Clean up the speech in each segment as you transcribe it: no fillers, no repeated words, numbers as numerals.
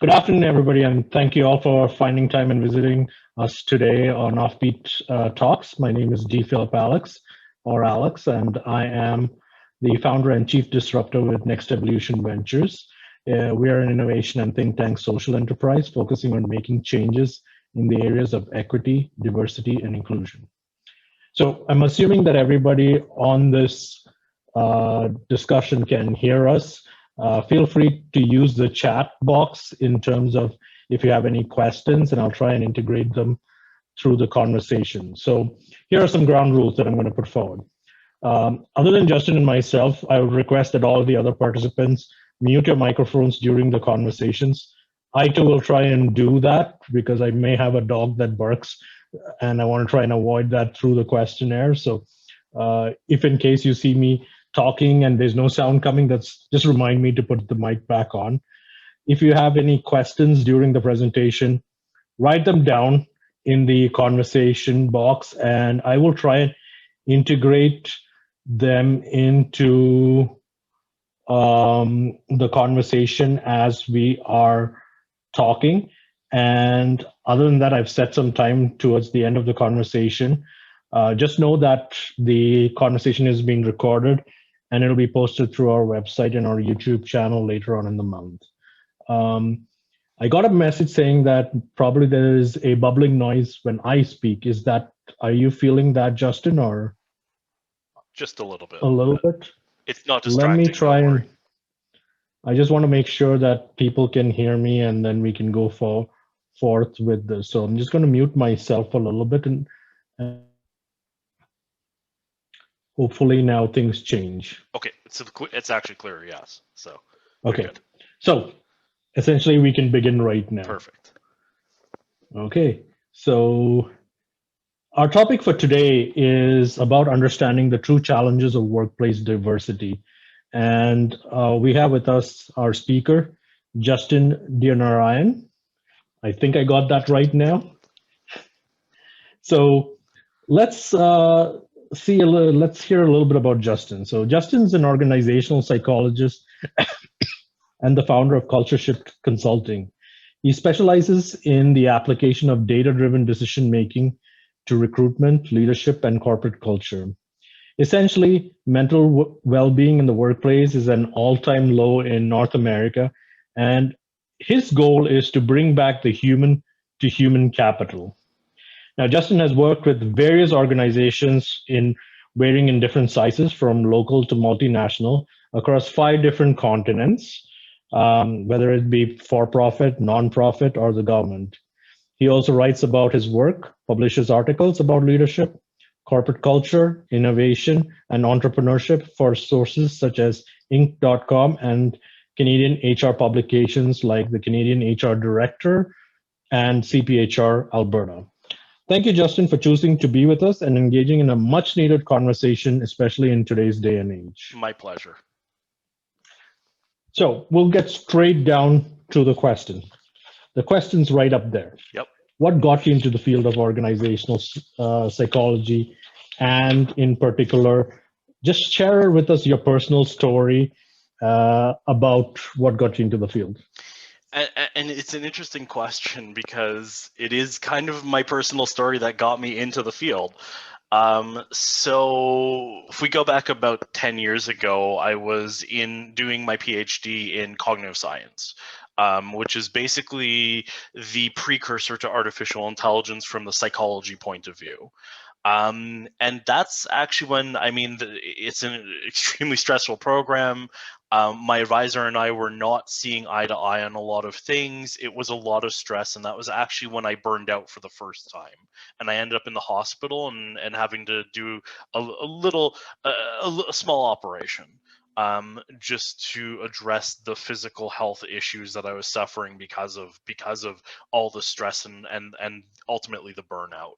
Good afternoon, everybody, and thank you all for finding time and visiting us today on Offbeat Talks. My name is D. Philip Alex, or Alex, and I am the founder and chief disruptor with Next Evolution Ventures. We are an innovation and think tank social enterprise focusing on making changes in the areas of equity, diversity, and inclusion. So I'm assuming that everybody on this discussion can hear us. Feel free to use the chat box in terms of if you have any questions, and I'll try and integrate them through the conversation. So here are some ground rules that I'm going to put forward. Other than Justin and myself, I would request that all the other participants mute your microphones during the conversations. I too will try and do that because I may have a dog that barks and I want to try and avoid that through the questionnaire. So if in case you see me talking and there's no sound coming, that's just remind me to put the mic back on. If you have any questions during the presentation, write them down in the conversation box and I will try and integrate them into the conversation as we are talking. And other than that, I've set some time towards the end of the conversation. Just know that the conversation is being recorded and it'll be posted through our website and our YouTube channel later on in the month. I got a message saying that probably there is a bubbling noise when I speak. Are you feeling that, Justin, or? Just a little bit. A little bit? It's not Let me distracting, try don't and, worry. I just want to make sure that people can hear me and then we can go forth with this. So I'm just going to mute myself a little bit and hopefully now things change. Okay, it's actually clear, yes. So Okay, good. so essentially we can begin right now. Perfect. Okay, so our topic for today is about understanding the true challenges of workplace diversity. And we have with us our speaker, Justin Deonarayan. I think I got that right now. So let's let's hear a little bit about Justin. So Justin's an organizational psychologist and the founder of Culture Shift Consulting. He specializes in the application of data-driven decision making to recruitment, leadership, and corporate culture. Essentially, mental well-being in the workplace is an all-time low in North America, and his goal is to bring back the human to human capital. Now, Justin has worked with various organizations in varying in different sizes, from local to multinational, across 5 different continents, whether it be for-profit, non-profit, or the government. He also writes about his work, publishes articles about leadership, corporate culture, innovation, and entrepreneurship for sources such as Inc.com and Canadian HR publications like the Canadian HR Director and CPHR Alberta. Thank you, Justin, for choosing to be with us and engaging in a much needed conversation, especially in today's day and age. My pleasure. So we'll get straight down to the question. The question's right up there. Yep. What got you into the field of organizational psychology? And in particular, just share with us your personal story about what got you into the field. And it's an interesting question because it is kind of my personal story that got me into the field. So if we go back about 10 years ago, I was doing my PhD in cognitive science, which is basically the precursor to artificial intelligence from the psychology point of view. And that's actually when, it's an extremely stressful program. My advisor and I were not seeing eye to eye on a lot of things. It was a lot of stress, and that was actually when I burned out for the first time. And I ended up in the hospital and having to do a small operation just to address the physical health issues that I was suffering because of all the stress and ultimately the burnout.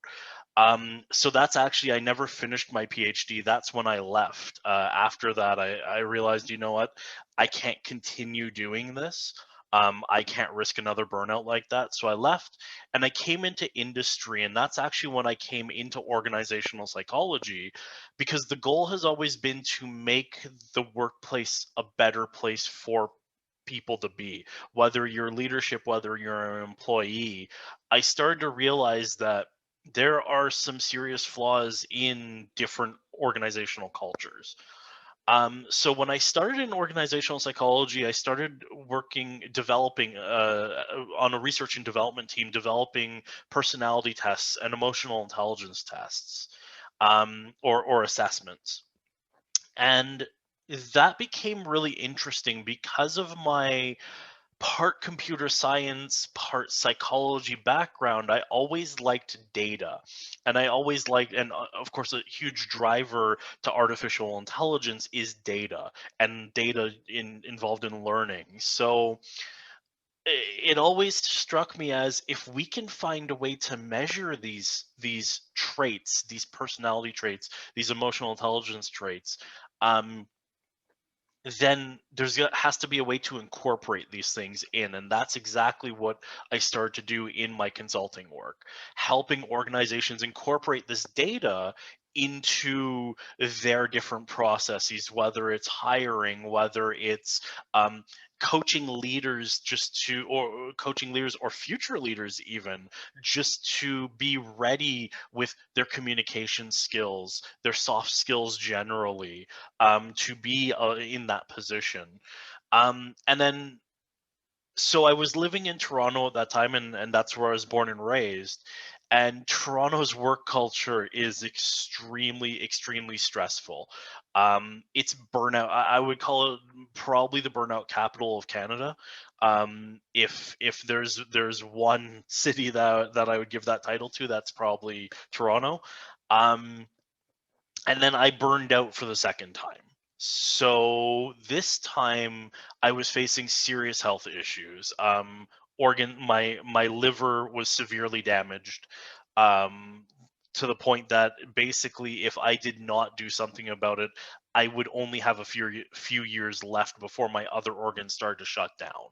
So that's actually, I never finished my PhD. That's when I left. After that, I realized, you know what, I can't continue doing this. I can't risk another burnout like that. So I left and I came into industry. And that's actually when I came into organizational psychology, because the goal has always been to make the workplace a better place for people to be, whether you're leadership, whether you're an employee. I started to realize that there are some serious flaws in different organizational cultures. So when I started in organizational psychology, I started developing on a research and development team, developing personality tests and emotional intelligence tests, or assessments. And that became really interesting because of my part computer science, part psychology background. I always liked data. And I always liked, and of course, a huge driver to artificial intelligence is data, and data involved in learning. So it always struck me as, if we can find a way to measure these traits, these personality traits, these emotional intelligence traits, um, then has to be a way to incorporate these things in. And that's exactly what I started to do in my consulting work, helping organizations incorporate this data into their different processes, whether it's hiring, whether it's um, coaching leaders, or coaching leaders or future leaders even, just to be ready with their communication skills, their soft skills generally, to be in that position. And then, so I was living in Toronto at that time, and that's where I was born and raised. And Toronto's work culture is extremely, extremely stressful. It's burnout. I would call it probably the burnout capital of Canada. If there's one city that I would give that title to, that's probably Toronto. Um, and then I burned out for the second time. So this time I was facing serious health issues. My liver was severely damaged, um, to the point that basically, if I did not do something about it, I would only have a few years left before my other organs started to shut down,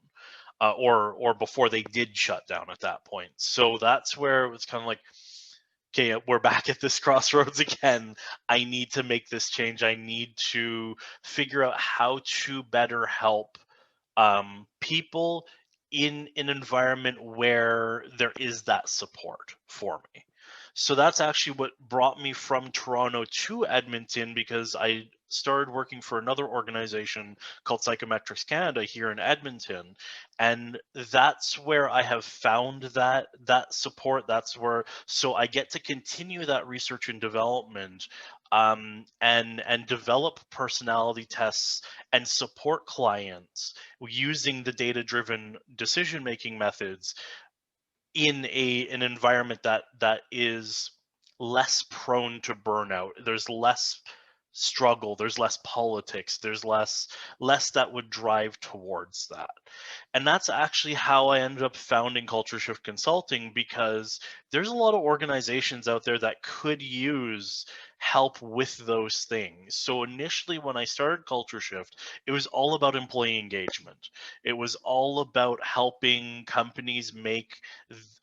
or before they did shut down at that point. So that's where it was kind of like, okay, we're back at this crossroads again. I need to make this change. I need to figure out how to better help people in an environment where there is that support for me. So that's actually what brought me from Toronto to Edmonton, because I started working for another organization called Psychometrics Canada here in Edmonton. And that's where I have found that support. That's where, so I get to continue that research and development, and develop personality tests and support clients using the data-driven decision-making methods in an environment that is less prone to burnout. There's less struggle, there's less politics, there's less that would drive towards that. And that's actually how I ended up founding Culture Shift Consulting, because there's a lot of organizations out there that could use help with those things. So initially, when I started Culture Shift, it was all about employee engagement. It was all about helping companies make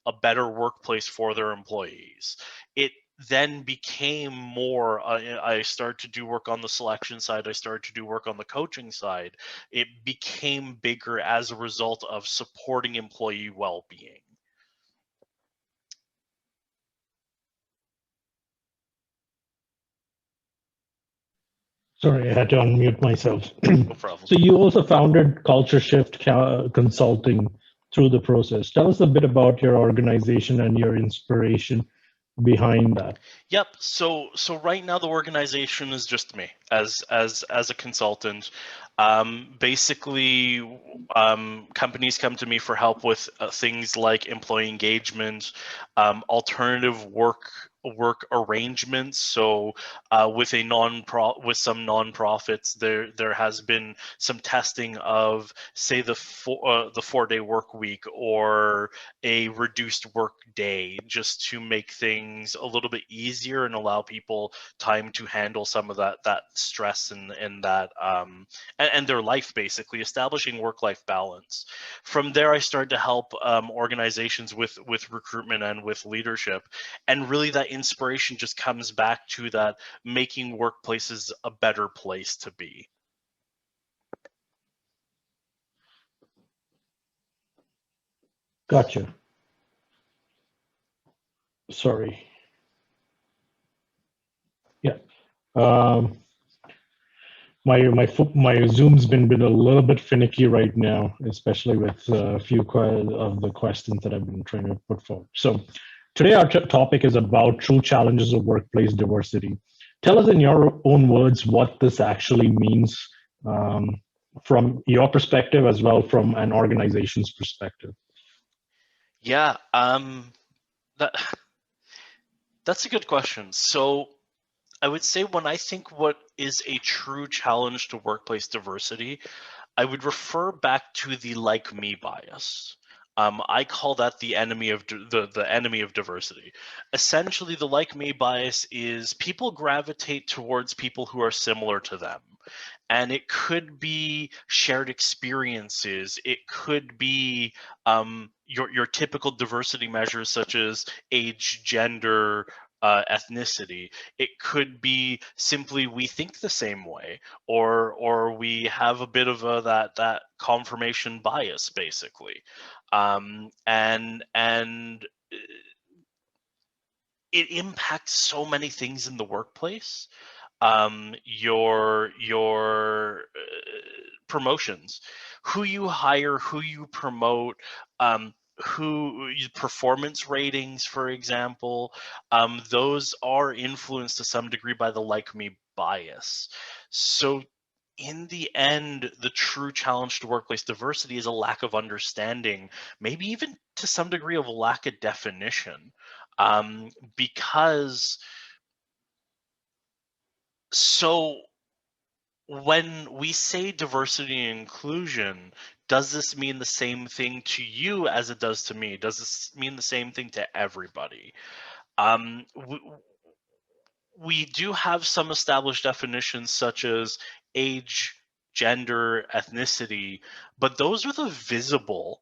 a better workplace for their employees. It then became more, I started to do work on the selection side, I started to do work on the coaching side. It became bigger as a result of supporting employee well-being. Sorry, I had to unmute myself. No problem. So you also founded Culture Shift Consulting through the process. Tell us a bit about your organization and your inspiration behind that. Yep. So right now the organization is just me as a consultant. Basically, companies come to me for help with things like employee engagement, alternative work arrangements. So with some nonprofits, there has been some testing of, say, the 4-day work week, or a reduced work day, just to make things a little bit easier and allow people time to handle some of that stress and that and their life, basically establishing work-life balance. From there, I started to help organizations with recruitment and with leadership, and really that inspiration just comes back to that, making workplaces a better place to be. Gotcha. Sorry. Yeah. Um, my Zoom's been a little bit finicky right now, especially with a few of the questions that I've been trying to put forward. So today our topic is about true challenges of workplace diversity. Tell us in your own words what this actually means, um, from your perspective as well from an organization's perspective. Yeah, that that's a good question. So I would say when I think what is a true challenge to workplace diversity, I would refer back to the like me bias. I call that the enemy of the enemy of diversity. Essentially, the like me bias is people gravitate towards people who are similar to them, and it could be shared experiences. It could be your typical diversity measures such as age, gender, ethnicity. It could be simply we think the same way, or we have a bit of that confirmation bias, basically, and it impacts so many things in the workplace. Your promotions, who you hire, who you promote, performance ratings, for example, those are influenced to some degree by the like me bias. So in the end, the true challenge to workplace diversity is a lack of understanding, maybe even to some degree of lack of definition, because so when we say diversity and inclusion, does this mean the same thing to you as it does to me? Does this mean the same thing to everybody? Um, we, we do have some established definitions such as age, gender, ethnicity, but those are the visible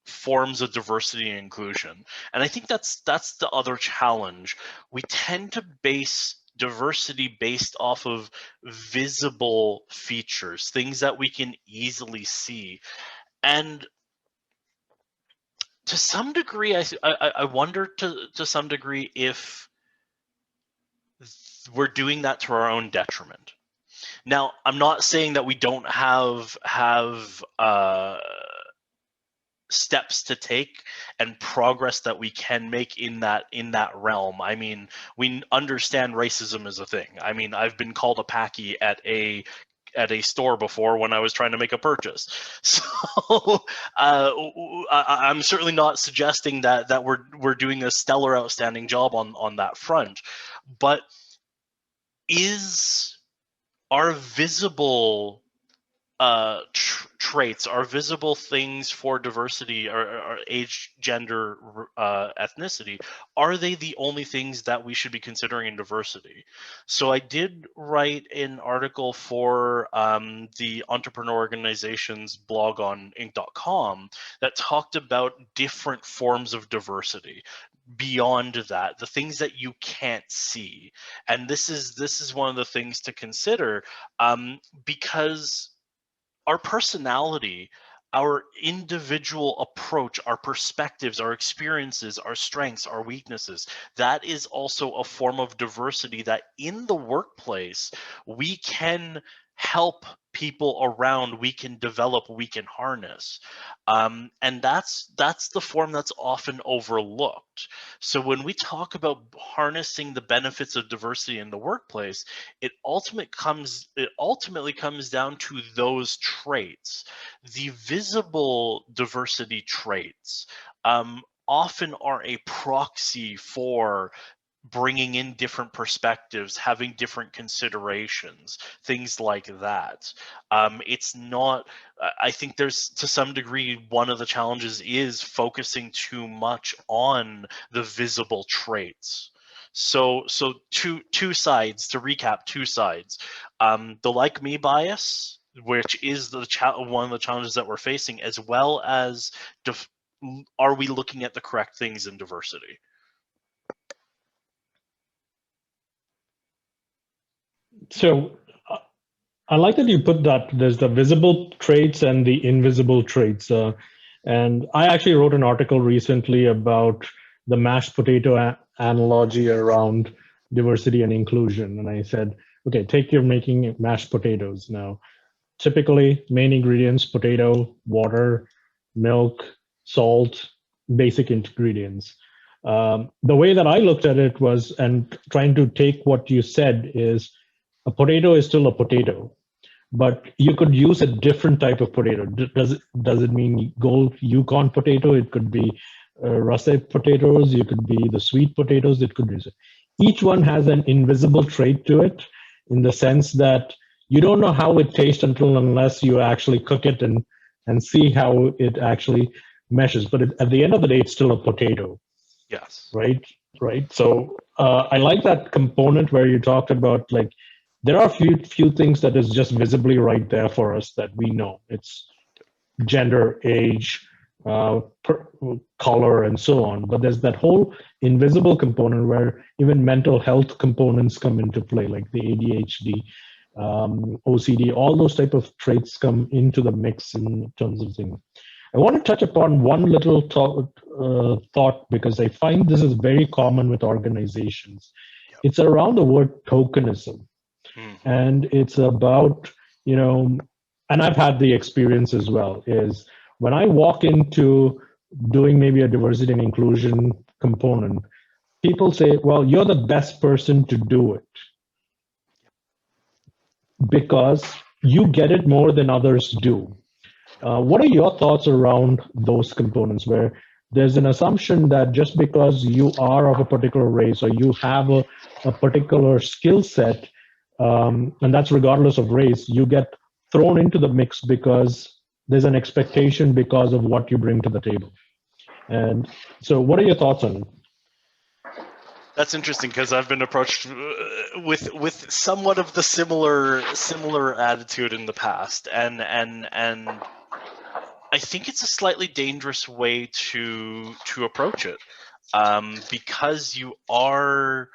forms of diversity and inclusion. And I think that's the other challenge. We tend to base diversity based off of visible features, things that we can easily see. And to some degree, I wonder to some degree if we're doing that to our own detriment. Now, I'm not saying that we don't have steps to take and progress that we can make in that realm. I mean, we understand racism is a thing. I mean, I've been called a packy at a store before when I was trying to make a purchase. So I'm certainly not suggesting that we're doing a stellar, outstanding job on that front, but is our visible traits, are visible things for diversity or age, gender, ethnicity, are they the only things that we should be considering in diversity? So I did write an article for the entrepreneur organization's blog on inc.com that talked about different forms of diversity beyond that, the things that you can't see. And this is one of the things to consider, because our personality, our individual approach, our perspectives, our experiences, our strengths, our weaknesses, that is also a form of diversity that in the workplace we can help people around, we can develop, we can harness, and that's the form that's often overlooked. So when we talk about harnessing the benefits of diversity in the workplace, it ultimately comes down to those traits. The visible diversity traits often are a proxy for bringing in different perspectives, having different considerations, things like that. It's not, I think there's to some degree, one of the challenges is focusing too much on the visible traits. So two sides, to recap, two sides. The like me bias, which is one of the challenges that we're facing, as well as are we looking at the correct things in diversity? So I like that you put that there's the visible traits and the invisible traits. And I actually wrote an article recently about the mashed potato analogy around diversity and inclusion. And I said, okay, take your making mashed potatoes now. Typically, main ingredients: potato, water, milk, salt, basic ingredients. The way that I looked at it was, and trying to take what you said, is a potato is still a potato, but you could use a different type of potato. Does it mean gold Yukon potato? It could be russet potatoes. You could be the sweet potatoes. It could be. Each one has an invisible trait to it, in the sense that you don't know how it tastes unless you actually cook it and see how it actually meshes. But at the end of the day, it's still a potato, Yes. right? Right. So I like that component where you talked about, like, there are few things that is just visibly right there for us that we know. It's gender, age, color, and so on. But there's that whole invisible component where even mental health components come into play, like the ADHD, OCD, all those type of traits come into the mix in terms of things. I want to touch upon one little thought, because I find this is very common with organizations. Yep. It's around the word tokenism. Mm-hmm. And it's about, and I've had the experience as well, is when I walk into doing maybe a diversity and inclusion component, people say, well, you're the best person to do it because you get it more than others do. What are your thoughts around those components, where there's an assumption that just because you are of a particular race or you have a particular skill set, and that's regardless of race, you get thrown into the mix because there's an expectation because of what you bring to the table. And so, what are your thoughts on it? That's interesting because I've been approached with somewhat of the similar attitude in the past, and I think it's a slightly dangerous way to approach it, because you are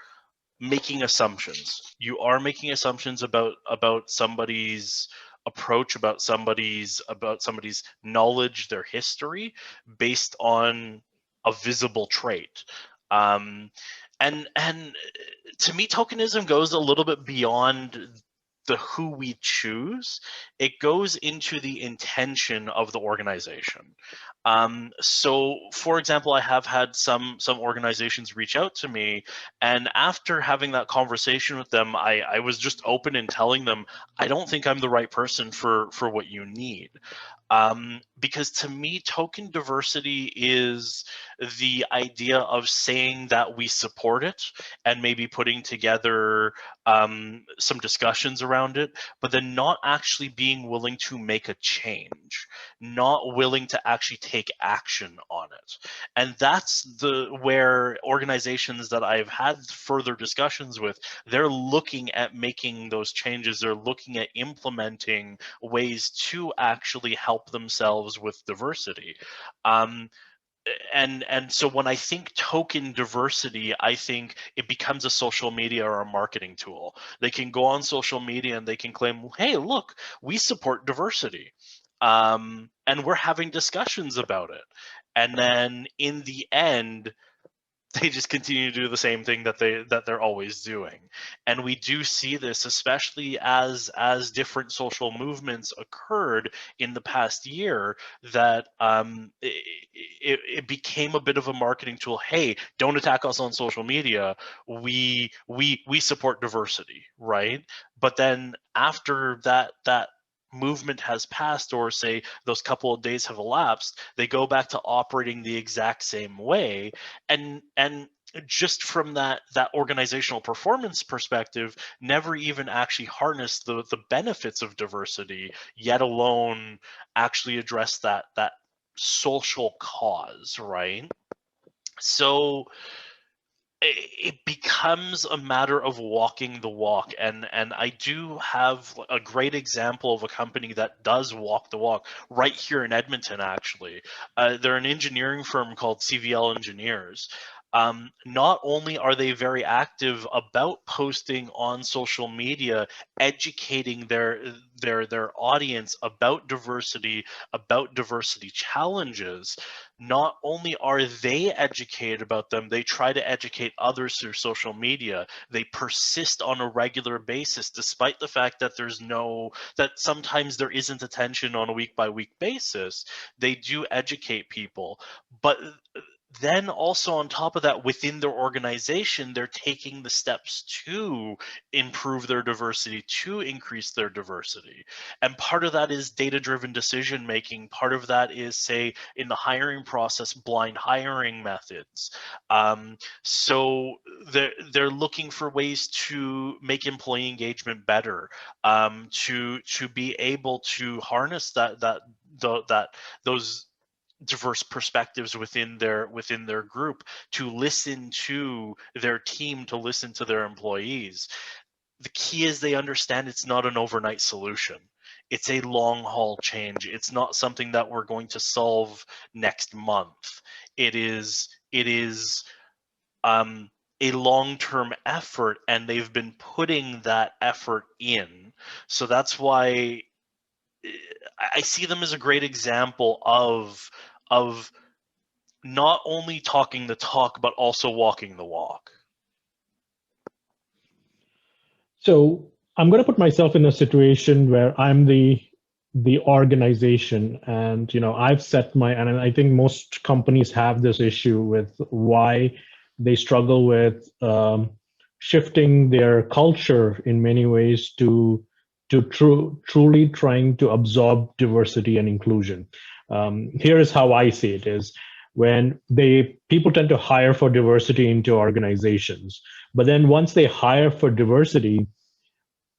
making assumptions. You are making assumptions about somebody's approach, about somebody's knowledge, their history, based on a visible trait. Um, and to me, tokenism goes a little bit beyond the who we choose. It goes into the intention of the organization. So for example, I have had some organizations reach out to me, and after having that conversation with them, I was just open in telling them, I don't think I'm the right person for what you need. Because to me, token diversity is the idea of saying that we support it and maybe putting together some discussions around it, but then not actually being willing to make a change, not willing to actually take action on it. And that's where organizations that I've had further discussions with, they're looking at making those changes. They're looking at implementing ways to actually help themselves with diversity. Um, and so when I think token diversity, I think it becomes a social media or a marketing tool. They can go on social media and they can claim, hey, look, we support diversity, and we're having discussions about it. And then in the end, they just continue to do the same thing that they're always doing. And we do see this, especially as different social movements occurred in the past year, that it became a bit of a marketing tool. Hey, don't attack us on social media, we support diversity, right? But then after that movement has passed, or say those couple of days have elapsed, they go back to operating the exact same way. And just from that organizational performance perspective, never even actually harness the benefits of diversity, yet alone actually address that social cause, right? So it becomes a matter of walking the walk. And I do have a great example of a company that does walk the walk right here in Edmonton. Actually, they're an engineering firm called CVL Engineers. not only are they very active about posting on social media, educating their audience about diversity challenges, not only are they educated about them, they try to educate others through social media. They persist on a regular basis, despite the fact that that sometimes there isn't attention on a week by week basis. They do educate people, but then also on top of that, within their organization, they're taking the steps to improve their diversity, to increase their diversity. And part of that is data-driven decision making. Part of that is, say, in the hiring process, blind hiring methods. So they're looking for ways to make employee engagement better, to be able to harness those diverse perspectives within their group, to listen to their team, to listen to their employees. The key is they understand it's not an overnight solution. It's a long haul change. It's not something that we're going to solve next month. It is a long-term effort, and they've been putting that effort in. So that's why I see them as a great example of not only talking the talk, but also walking the walk. So I'm going to put myself in a situation where I'm the organization, and I've set and I think most companies have this issue with why they struggle with shifting their culture in many ways to truly trying to absorb diversity and inclusion. Here is how I see it: is when people tend to hire for diversity into organizations, but then once they hire for diversity,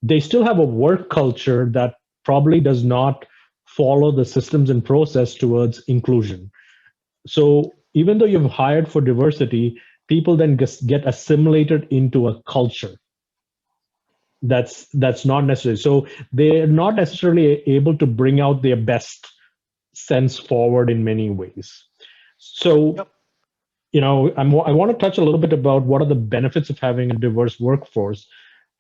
they still have a work culture that probably does not follow the systems and process towards inclusion. So even though you've hired for diversity, people then get assimilated into a culture that's not necessary. So they're not necessarily able to bring out their best sense forward in many ways. So Yep. I want to touch a little bit about what are the benefits of having a diverse workforce.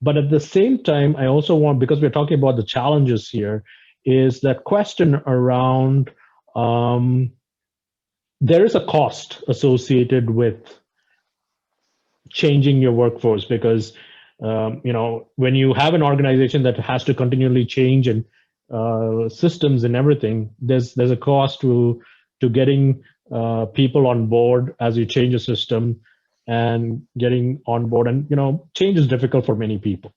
But at the same time, I also want, because we're talking about the challenges here, is that question around there is a cost associated with changing your workforce, because when you have an organization that has to continually change and systems and everything, there's a cost to getting people on board as you change a system and getting on board. And change is difficult for many people.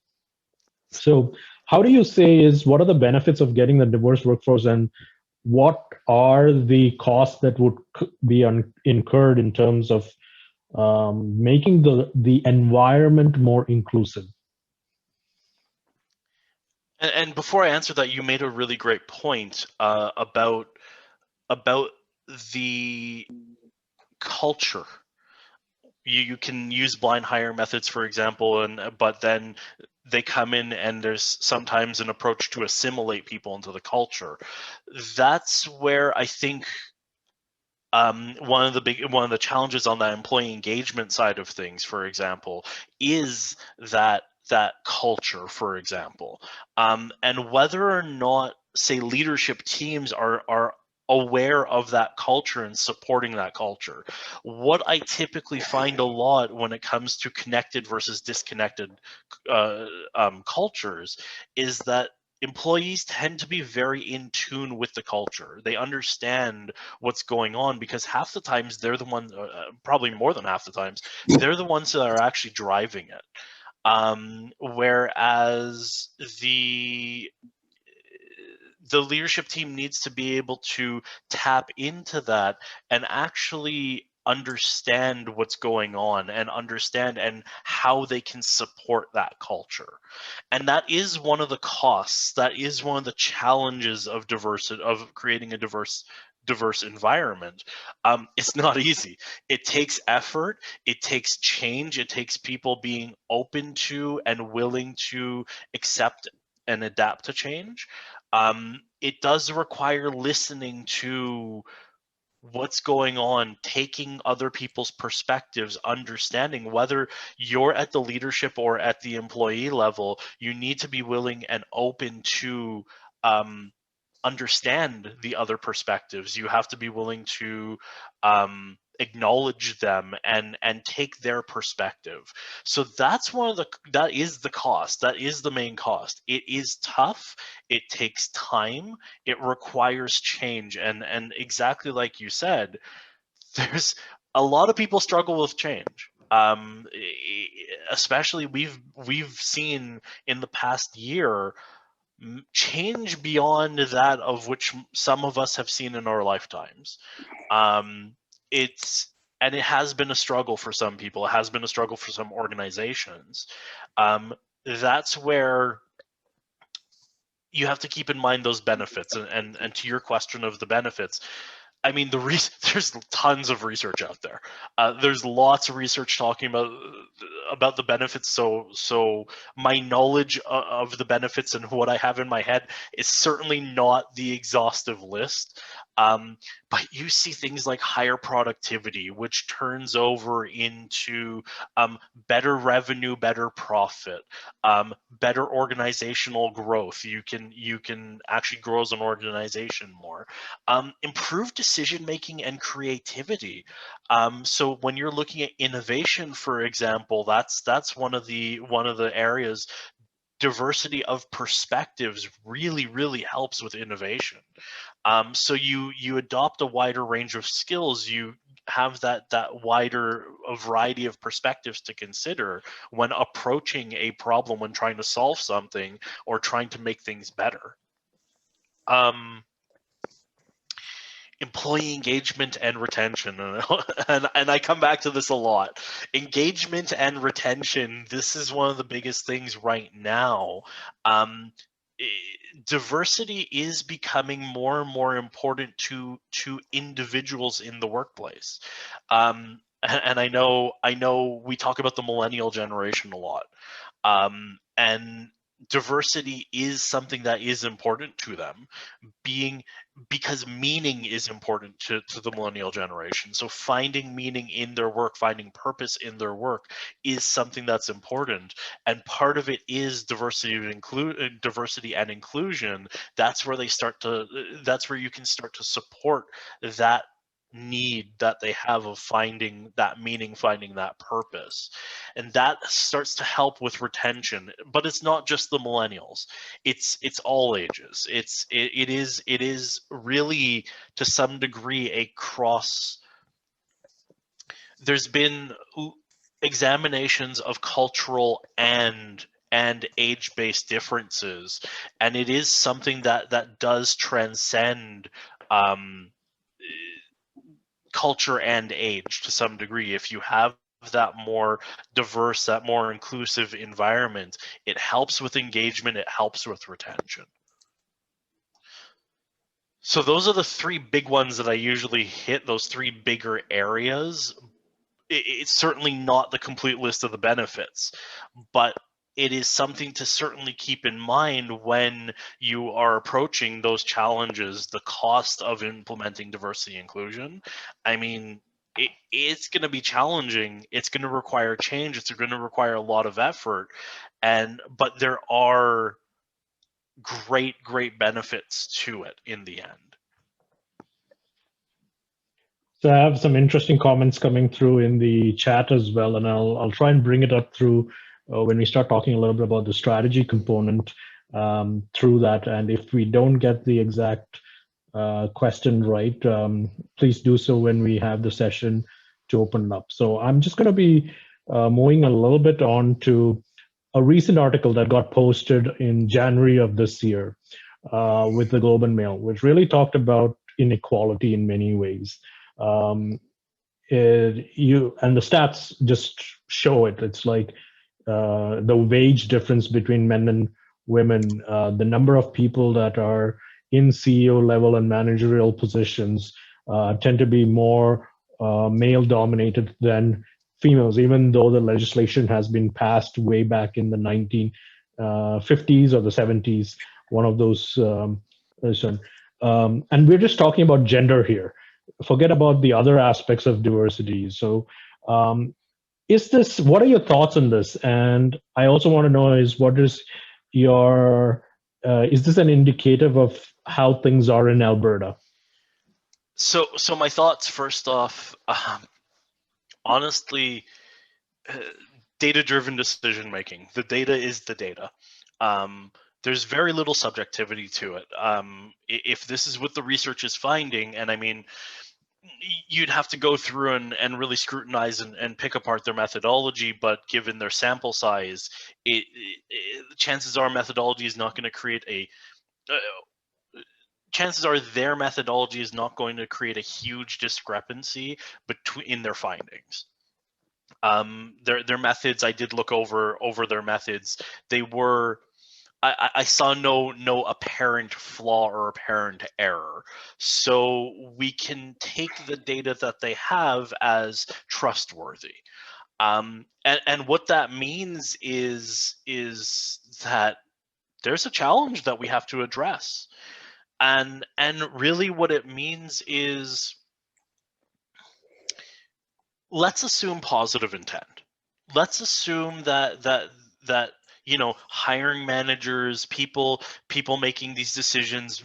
So how do you say is what are the benefits of getting the diverse workforce, and what are the costs that would be incurred in terms of making the environment more inclusive? And before I answer that, you made a really great point about the culture. You can use blind hire methods, for example, but then they come in and there's sometimes an approach to assimilate people into the culture. That's where I think one of the challenges on that employee engagement side of things, for example, is that culture, for example, and whether or not, say, leadership teams are aware of that culture and supporting that culture. What I typically find a lot when it comes to connected versus disconnected cultures is that employees tend to be very in tune with the culture. They understand what's going on, because half the times they're the ones, probably more than half the times, they're the ones that are actually driving it. Whereas the leadership team needs to be able to tap into that and actually understand what's going on and understand and how they can support that culture. And that is one of the costs, that is one of the challenges of diversity, of creating a diverse environment. It's not easy. It takes effort, it takes change, it takes people being open to and willing to accept and adapt to change. It does require listening to what's going on, taking other people's perspectives, understanding whether you're at the leadership or at the employee level, you need to be willing and open to understand the other perspectives. You have to be willing to acknowledge them and take their perspective. So that is the cost. That is the main cost. It is tough. It takes time. It requires change. And exactly like you said, there's a lot of people struggle with change. Especially we've seen in the past year change beyond that of which some of us have seen in our lifetimes. It's and it has been a struggle for some people. It has been a struggle for some organizations. That's where you have to keep in mind those benefits. And to your question of the benefits, I mean, there's tons of research out there. There's lots of research talking about the benefits. So my knowledge of the benefits and what I have in my head is certainly not the exhaustive list. But you see things like higher productivity, which turns over into better revenue, better profit, better organizational growth. You can actually grow as an organization more. Improved decision making and creativity. So when you're looking at innovation, for example, that's one of the areas. Diversity of perspectives really helps with innovation. So you adopt a wider range of skills. You have that wider variety of perspectives to consider when approaching a problem, when trying to solve something or trying to make things better. Employee engagement and retention, and I come back to this a lot. Engagement and retention, this is one of the biggest things right now. Diversity is becoming more and more important to individuals in the workplace. And I know we talk about the millennial generation a lot, and diversity is something that is important to them, because meaning is important to the millennial generation. So finding meaning in their work, finding purpose in their work is something that's important. And part of it is diversity and inclusion. That's where that's where you can start to support that need that they have of finding that meaning, finding that purpose. And that starts to help with retention. But it's not just the millennials, it's all ages. It is really, to some degree, a cross. There's been examinations of cultural and age-based differences, and it is something that does transcend culture and age to some degree. If you have that more diverse, that more inclusive environment, it helps with engagement, it helps with retention. So those are the three big ones that I usually hit, those three bigger areas. It's certainly not the complete list of the benefits, but it is something to certainly keep in mind when you are approaching those challenges, the cost of implementing diversity inclusion. I mean, it's going to be challenging. It's going to require change. It's going to require a lot of effort. But there are great benefits to it in the end. So I have some interesting comments coming through in the chat as well, and I'll try and bring it up through when we start talking a little bit about the strategy component through that. And if we don't get the exact question right, please do so when we have the session to open up. So I'm just going to be moving a little bit on to a recent article that got posted in January of this year with the Globe and Mail, which really talked about inequality in many ways. And the stats just show it. It's like the wage difference between men and women, the number of people that are in CEO level and managerial positions tend to be more male dominated than females, even though the legislation has been passed way back in the 1950s or the 70s, one of those. And we're just talking about gender here. forget about the other aspects of diversity. So, what are your thoughts on this? And I also want to know is this an indicative of how things are in Alberta? So my thoughts first off, honestly, data-driven decision making. The data is the data. There's very little subjectivity to it. If this is what the research is finding, and I mean, you'd have to go through and really scrutinize and pick apart their methodology, but given their sample size, chances are methodology is not going to create chances are their methodology is not going to create a huge discrepancy in their findings. Their methods, I did look over their methods. They were, I saw no apparent flaw or apparent error. So we can take the data that they have as trustworthy. And what that means is that there's a challenge that we have to address. And really what it means is, let's assume positive intent. Let's assume that hiring managers, people making these decisions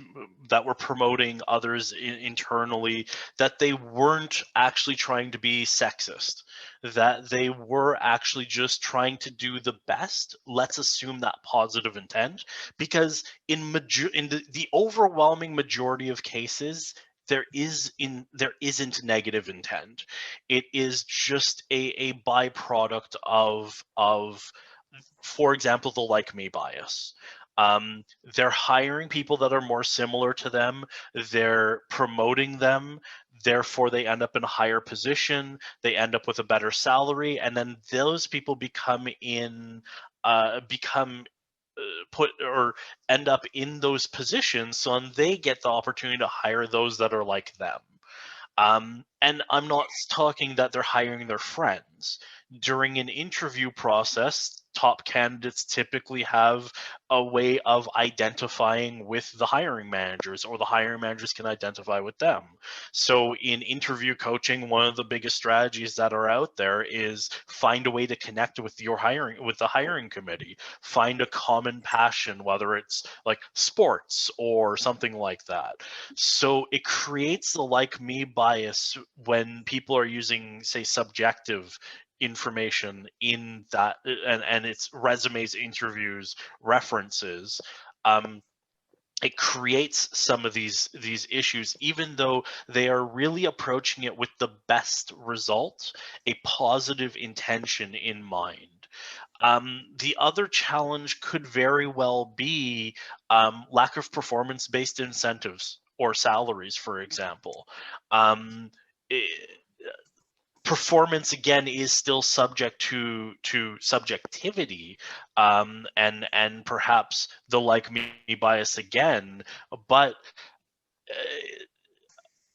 that were promoting others internally, that they weren't actually trying to be sexist, that they were actually just trying to do the best. Let's assume that positive intent, because in the overwhelming majority of cases, there isn't negative intent. It is just a byproduct of, for example, the like me bias. They're hiring people that are more similar to them. They're promoting them. Therefore, they end up in a higher position. They end up with a better salary, and then those people become put or end up in those positions, so they get the opportunity to hire those that are like them. And I'm not talking that they're hiring their friends. During an interview process, top candidates typically have a way of identifying with the hiring managers, or the hiring managers can identify with them. So in interview coaching, one of the biggest strategies that are out there is find a way to connect with the hiring committee. Find a common passion, whether it's like sports or something like that. So it creates the like me bias when people are using, say, subjective information in that, and it's resumes, interviews, references. It creates some of these issues, even though they are really approaching it with the best result, a positive intention in mind. The other challenge could very well be lack of performance-based incentives or salaries, for example. Um, i- Performance, again, is still subject to subjectivity, and perhaps the like me bias again, but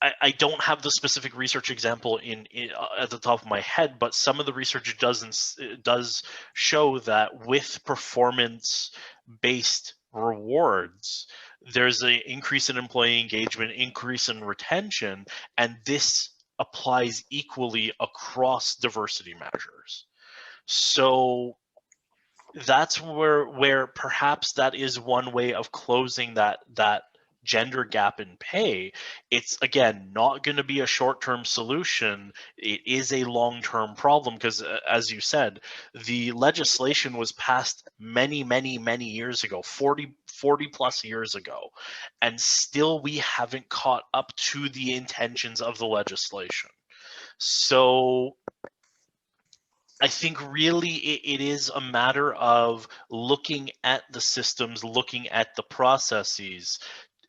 I don't have the specific research example at the top of my head, but some of the research does show that with performance-based rewards, there's an increase in employee engagement, increase in retention, and this applies equally across diversity measures. So that's where perhaps that is one way of closing that gender gap in pay. It's, again, not going to be a short-term solution. It is a long-term problem, because as you said, the legislation was passed many years ago, 40 plus years ago, and still we haven't caught up to the intentions of the legislation. So I think really it is a matter of looking at the systems, looking at the processes,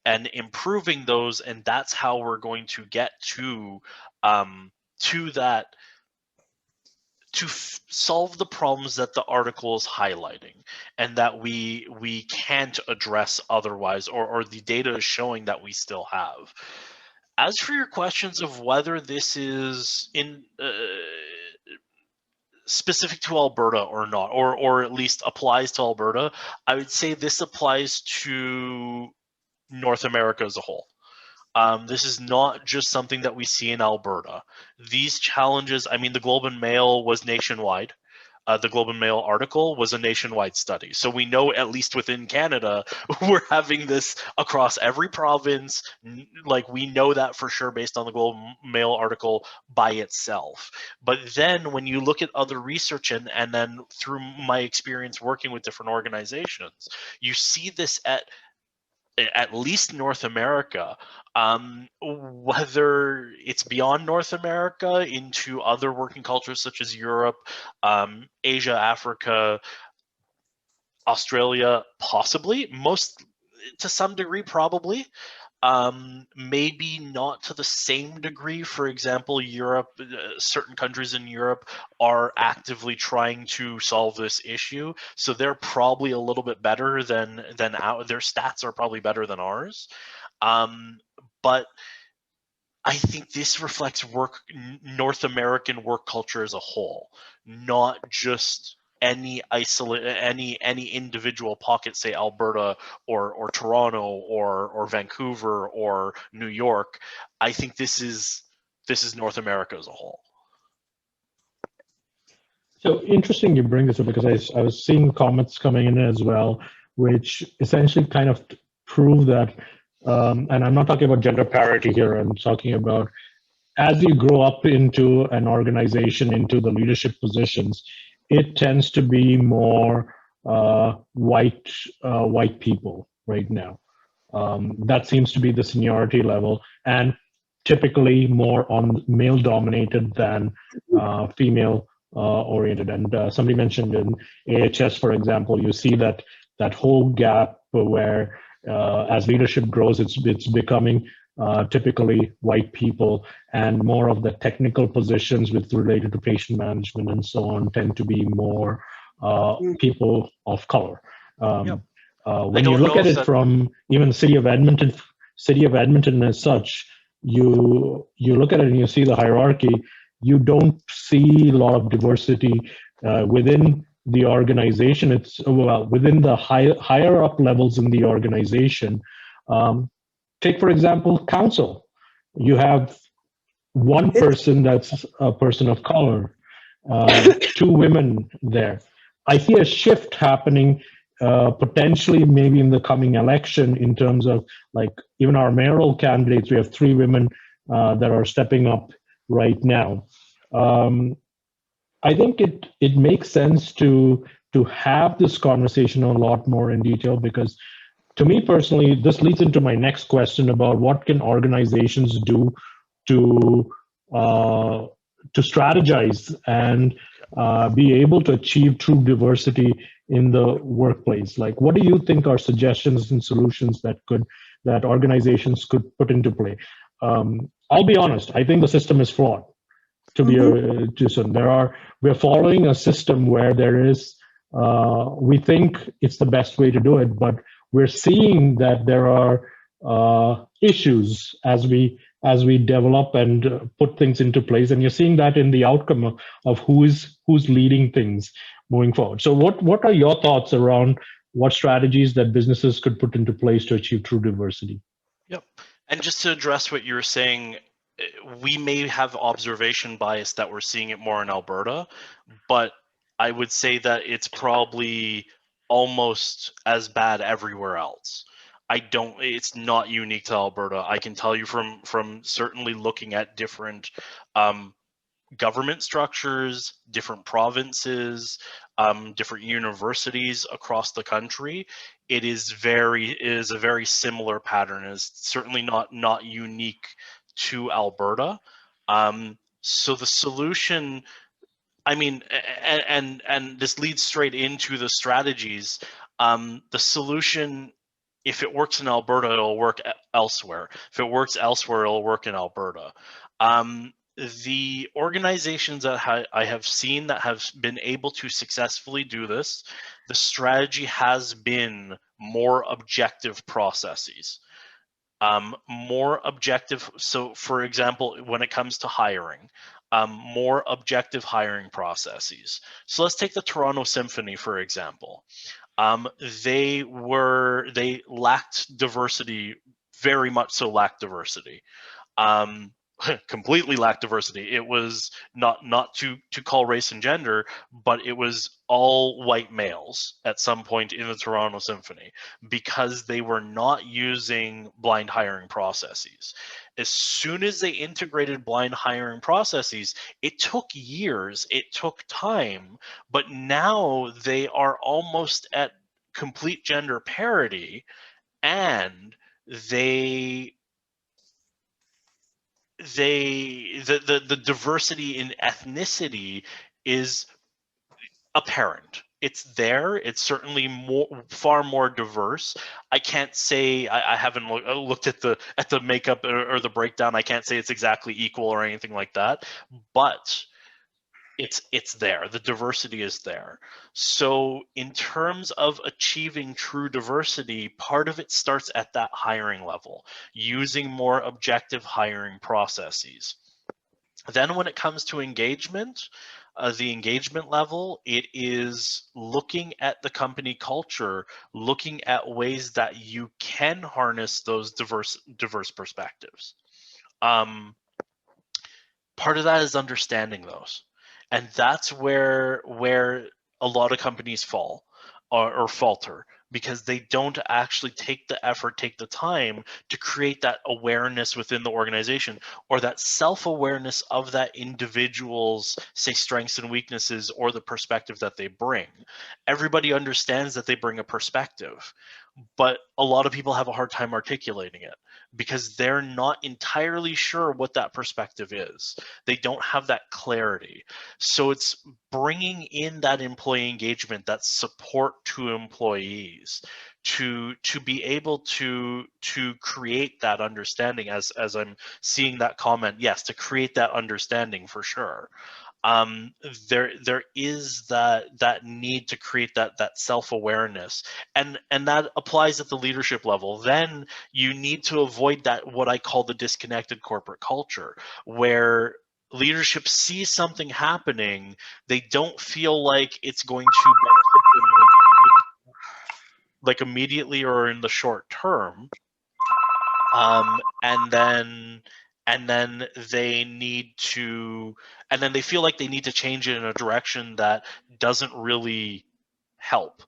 and improving those, and that's how we're going to get to that, to solve the problems that the article is highlighting, and that we can't address otherwise, or the data is showing that we still have. As for your questions of whether this is specific to Alberta or not, or at least applies to Alberta, I would say this applies to North America as a whole. This is not just something that we see in Alberta. These challenges, I mean, the Globe and Mail was nationwide. The Globe and Mail article was a nationwide study. So we know, at least within Canada, we're having this across every province. Like, we know that for sure based on the Globe and Mail article by itself. But then when you look at other research, and then through my experience working with different organizations, you see this at least North America, whether it's beyond North America into other working cultures such as Europe, Asia, Africa, Australia, possibly, most to some degree, probably. Maybe not to the same degree. For example, Europe, certain countries in Europe are actively trying to solve this issue, so they're probably a little bit better than their stats are probably better than ours. But I think this reflects North American work culture as a whole, not just any individual pocket, say Alberta or Toronto or Vancouver or New York. I think this is North America as a whole. So interesting you bring this up, because I was seeing comments coming in as well, which essentially kind of prove that, and I'm not talking about gender parity here, I'm talking about as you grow up into an organization, into the leadership positions, it tends to be more white people right now. That seems to be the seniority level, and typically more on male dominated than female oriented. And somebody mentioned in AHS, for example, you see that whole gap where as leadership grows, it's becoming typically white people, and more of the technical positions with related to patient management and so on tend to be more people of color. Yep. When you look at it from even the city of Edmonton as such, you look at it and you see the hierarchy. You don't see a lot of diversity within the organization. It's within the higher up levels in the organization. Take, for example, council. You have one person that's a person of color, two women there. I see a shift happening potentially maybe in the coming election in terms of, like, even our mayoral candidates. We have three women that are stepping up right now. I think it makes sense to have this conversation a lot more in detail, because to me personally, this leads into my next question about what can organizations do to strategize and be able to achieve true diversity in the workplace. Like, what do you think are suggestions and solutions that organizations could put into play? I'll be honest, I think the system is flawed. To be too soon, we're following a system where there is, we think it's the best way to do it, but we're seeing that there are issues as we develop and put things into place, and you're seeing that in the outcome of who's leading things moving forward. So what are your thoughts around what strategies that businesses could put into place to achieve true diversity? Yep. And just to address what you were saying, we may have observation bias that we're seeing it more in Alberta, but I would say that it's probably almost as bad everywhere else. It's not unique to Alberta. I can tell you from certainly looking at different government structures, different provinces, different universities across the country. It is a very similar pattern. It's certainly not unique to Alberta. So the solution, I mean, and this leads straight into the strategies. The solution, if it works in Alberta, it'll work elsewhere. If it works elsewhere, it'll work in Alberta. The organizations that I have seen that have been able to successfully do this, the strategy has been more objective processes. More objective. So, for example, when it comes to hiring, more objective hiring processes. So let's take the Toronto Symphony, for example. They lacked diversity very much so lacked diversity. Completely lacked diversity. It was not to call race and gender, but it was all white males at some point in the Toronto Symphony, because they were not using blind hiring processes. As soon as they integrated blind hiring processes, it took years, it took time, but now they are almost at complete gender parity, and the diversity in ethnicity is apparent. It's there. It's certainly far more diverse. I can't say, I haven't looked at the makeup or the breakdown. I can't say it's exactly equal or anything like that, but it's there. The diversity is there. So in terms of achieving true diversity, part of it starts at that hiring level, using more objective hiring processes. Then when it comes to engagement, the engagement level, it is looking at the company culture, looking at ways that you can harness those diverse perspectives. Part of that is understanding those. And that's where a lot of companies fall or falter, because they don't actually take the effort, take the time to create that awareness within the organization, or that self-awareness of that individual's, say, strengths and weaknesses, or the perspective that they bring. Everybody understands that they bring a perspective, but a lot of people have a hard time articulating it because they're not entirely sure what that perspective is. They don't have that clarity. So it's bringing in that employee engagement, that support to employees, to be able to create that understanding. As I'm seeing that comment, yes, to create that understanding for sure. There is that need to create that self-awareness, and that applies at the leadership level. Then you need to avoid that, what I call the disconnected corporate culture, where leadership sees something happening, they don't feel like it's going to benefit them like immediately or in the short term, and then they need to, and then they feel like they need to change it in a direction that doesn't really help.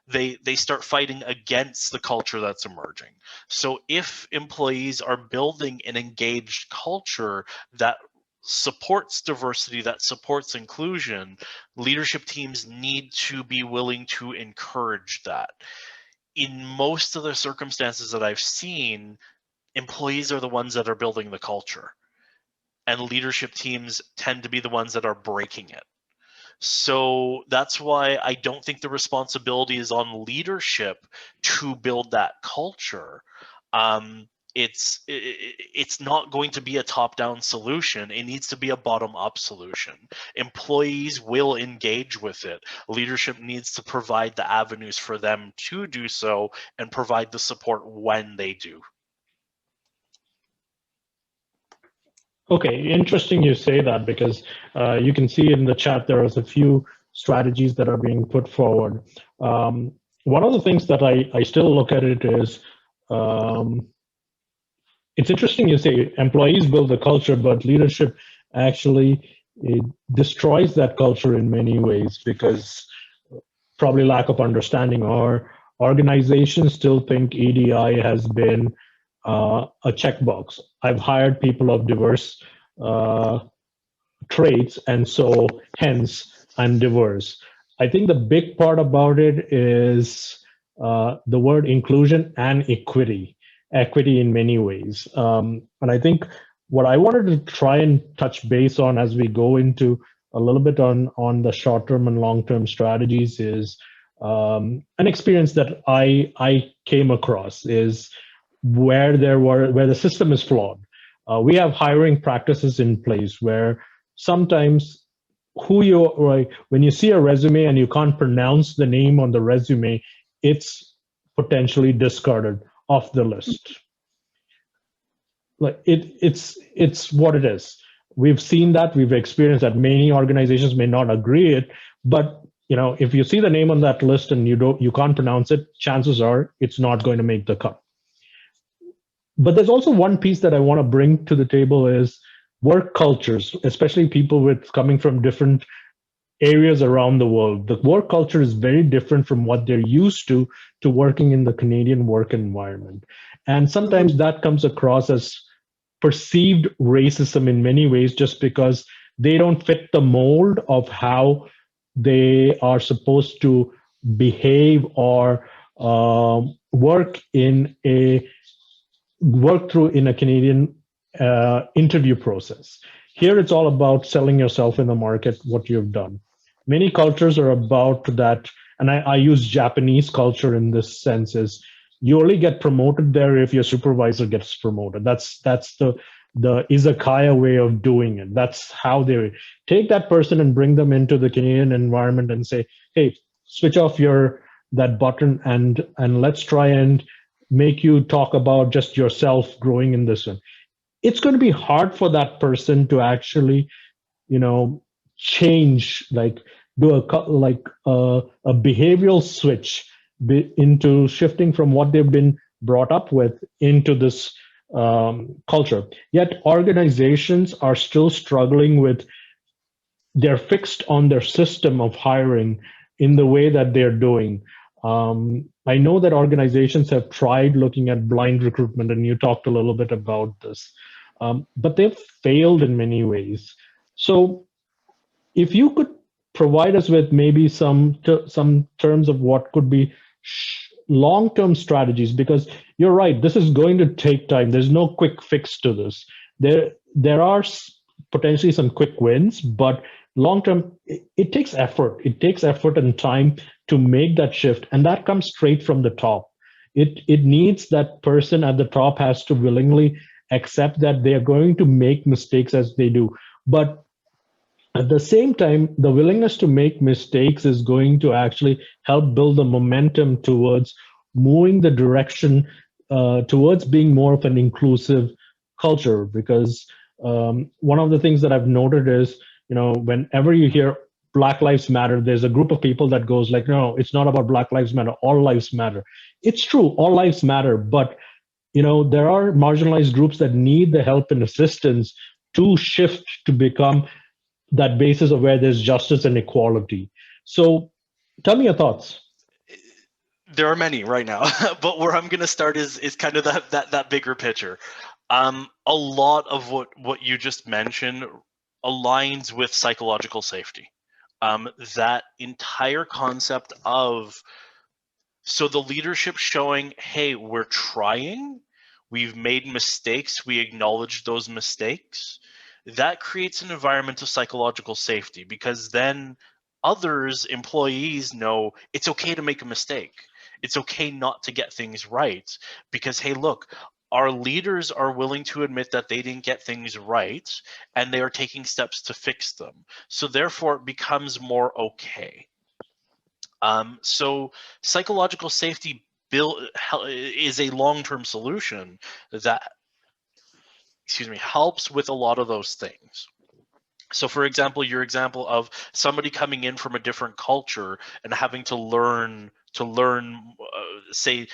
They start fighting against the culture that's emerging. So if employees are building an engaged culture that supports diversity, that supports inclusion, leadership teams need to be willing to encourage that. In most of the circumstances that I've seen, employees are the ones that are building the culture, and leadership teams tend to be the ones that are breaking it. So that's why I don't think the responsibility is on leadership to build that culture. It's not going to be a top-down solution. It needs to be a bottom-up solution. Employees will engage with it. Leadership needs to provide the avenues for them to do so and provide the support when they do. Okay, interesting you say that, because you can see in the chat there is a few strategies that are being put forward. One of the things that I still look at it is, it's interesting you say employees build the culture, but leadership actually destroys that culture in many ways, because probably lack of understanding, or organizations still think EDI has been a checkbox. I've hired people of diverse traits, and so hence I'm diverse. I think the big part about it is the word inclusion and equity in many ways. And I think what I wanted to try and touch base on as we go into a little bit on the short-term and long-term strategies is an experience that I came across is where the system is flawed. We have hiring practices in place where sometimes when you see a resume and you can't pronounce the name on the resume, it's potentially discarded off the list. Like it's what it is. We've seen that, we've experienced that. Many organizations may not agree it, but if you see the name on that list and you can't pronounce it, chances are it's not going to make the cut. But there's also one piece that I want to bring to the table is work cultures, especially people with coming from different areas around the world. The work culture is very different from what they're used to working in the Canadian work environment. And sometimes that comes across as perceived racism in many ways just because they don't fit the mold of how they are supposed to behave or work through in a Canadian interview process. Here, it's all about selling yourself in the market, what you've done. Many cultures are about that, and I use Japanese culture in this sense is you only get promoted there if your supervisor gets promoted. That's the izakaya way of doing it. That's how they take that person and bring them into the Canadian environment and say, hey, switch off your that button and let's try and make you talk about just yourself growing in this one. It's going to be hard for that person to actually, change, like do a behavioral switch into shifting from what they've been brought up with into this culture. Yet organizations are still struggling with, they're fixed on their system of hiring in the way that they're doing. I know that organizations have tried looking at blind recruitment, and you talked a little bit about this, but they've failed in many ways. So, if you could provide us with maybe some terms of what could be long-term strategies, because you're right, this is going to take time. There's no quick fix to this. There are potentially some quick wins, but long-term, it takes effort. It takes effort and time to make that shift, and that comes straight from the top. It needs that person at the top has to willingly accept that they are going to make mistakes as they do. But at the same time, the willingness to make mistakes is going to actually help build the momentum towards moving the direction towards being more of an inclusive culture. Because one of the things that I've noted is, whenever you hear Black Lives Matter, there's a group of people that goes like, no, it's not about Black Lives Matter, all lives matter. It's true, all lives matter, but there are marginalized groups that need the help and assistance to shift to become that basis of where there's justice and equality. So tell me your thoughts. There are many right now, but where I'm going to start is kind of that bigger picture. A lot of what you just mentioned aligns with psychological safety. That entire concept of, so the leadership showing, hey, we're trying, we've made mistakes, we acknowledge those mistakes. That creates an environment of psychological safety, because then others, employees, know it's okay to make a mistake. It's okay not to get things right, because, hey, look, our leaders are willing to admit that they didn't get things right, and they are taking steps to fix them. So therefore, it becomes more okay. So psychological safety is a long-term solution that, helps with a lot of those things. So, for example, your example of somebody coming in from a different culture and having to learn, say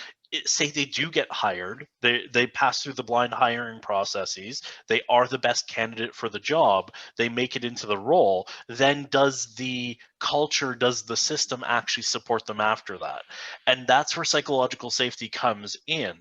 they do get hired, they pass through the blind hiring processes, they are the best candidate for the job, they make it into the role, then does the culture, does the system actually support them after that? And that's where psychological safety comes in,